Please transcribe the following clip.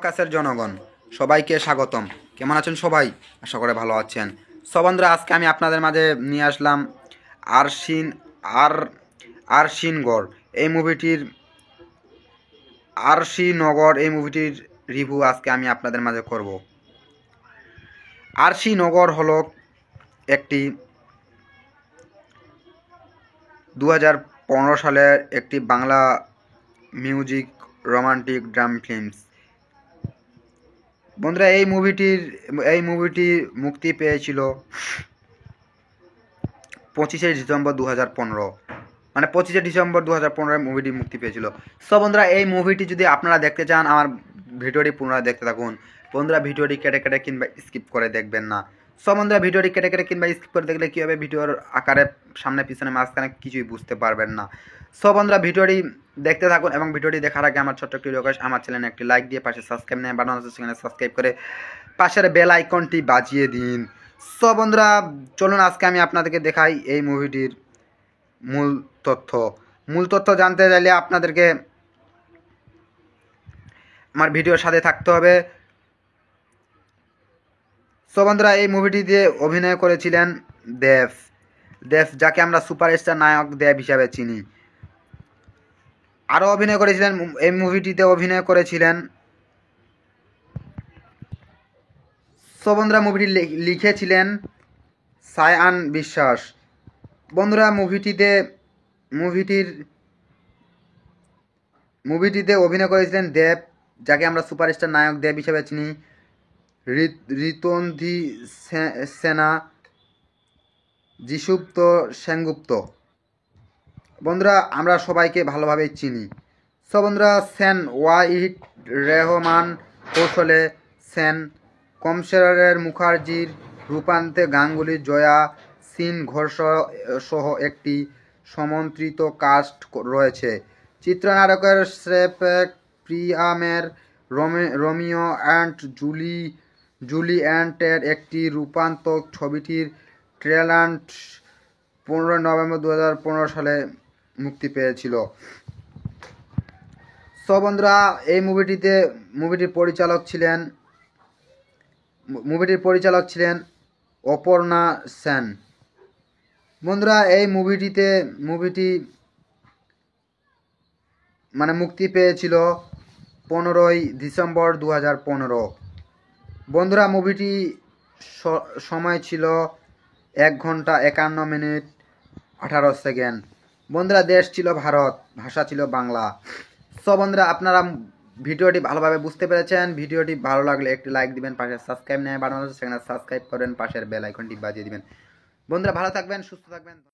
কাছের জনগণ সবাইকে স্বাগতম। কেমন আছেন সবাই? আশা করে ভালো আছেন। সো বন্ধুরা, আজকে আমি আপনাদের মাঝে নিয়ে আসলাম আরশিনগড় এই মুভিটির আরশিনগর এই মুভিটির রিভিউ আজকে আমি আপনাদের মাঝে করব। আরশিনগর হলো একটি 2015 সালের একটি Bangla music romantic drum films. বন্ধুরা, এই মুভিটি মুক্তি পেয়েছিল 25শে ডিসেম্বর 2015, মানে 25শে ডিসেম্বর 2015 মুভিটি মুক্তি পেয়েছিল। সো বন্ধুরা, এই মুভিটি যদি আপনারা দেখতে চান, আমার ভিডিওটি পুনরায় দেখতে থাকুন। বন্ধুরা, ভিডিওটি কেটে কেটে কিংবা স্কিপ করে দেখবেন না। সো বন্ধুরা, ভিডিওটি কেটে কেটে কিংবা স্কিপ করে দেখলে কী হবে, ভিডিওর আকারে সামনে পিছনে মাঝখানে কিছুই বুঝতে পারবেন না। সো বন্ধুরা, ভিডিওটি দেখতে থাকুন এবং ভিডিওটি দেখার আগে আমার ছোট্ট একটি রিকোয়েস্ট, আমার চ্যানেলে একটি লাইক দিয়ে পাশে সাবস্ক্রাইব নিয়ে বাটন আছে, সেখানে সাবস্ক্রাইব করে পাশের বেল আইকনটি বাজিয়ে দিন। সো বন্ধুরা, চলুন আজকে আমি আপনাদেরকে দেখাই এই মুভিটির মূল তথ্য জানতে চাইলে আপনাদেরকে আমার ভিডিওর সাথে থাকতে হবে। সো বন্ধুরা, এই মুভিটিতে অভিনয় করেছিলেন দেব, যাকে আমরা সুপারস্টার নায়ক দেব হিসাবে চিনি। আরও অভিনয় করেছিলেন, এই মুভিটিতে অভিনয় করেছিলেন। সো বন্ধুরা, মুভিটি লিখেছিলেন সায়ান বিশ্বাস। বন্ধুরা, মুভিটিতে অভিনয় করেছিলেন দেব, যাকে আমরা সুপারস্টার নায়ক দেব হিসেবে চিনি। ঋতন্ধি সেনা, যিশুপ্ত সেনগুপ্ত। বন্ধুরা, আমরা সবাইকে ভালোভাবেই চিনি। সো বন্ধুরা, সেন ওয়াহিদ রেহমান কৌশলে সেন, কমশেরের মুখার্জির, রূপান্তে গাঙ্গুলি, জয়া সিন ঘোষ সহ একটি সমন্ত্রিত কাস্ট রয়েছে। চিত্রনাটকের স্রেফেক প্রিয়ামের রোমিও অ্যান্ড জুলিয়েটের একটি রূপান্তর। ছবিটির ট্রেলার 15 নভেম্বর 2015 সালে মুক্তি পেয়েছিল। সো বন্ধুরা, এই মুভিটির পরিচালক ছিলেন অপর্ণা সেন। বন্ধুরা, এই মুভিটি মানে মুক্তি পেয়েছিল 15ই ডিসেম্বর 2015। বন্ধুরা, মুভিটি সময় ছিল 1 ঘন্টা 51 মিনিট 18 সেকেন্ড। বন্ধুরা, দেশ ছিল ভারত, ভাষা ছিল বাংলা। সো বন্ধুরা, আপনারা ভিডিওটি ভালোভাবে বুঝতে পেরেছেন। ভিডিওটি ভালো লাগলে একটি লাইক দিবেন, পাশে সাবস্ক্রাইব নিয়ে বানানো আছে, সেখানে সাবস্ক্রাইব করেন, পাশের বেল আইকনটি বাজিয়ে দিবেন। বন্ধুরা, ভালো থাকবেন, সুস্থ থাকবেন।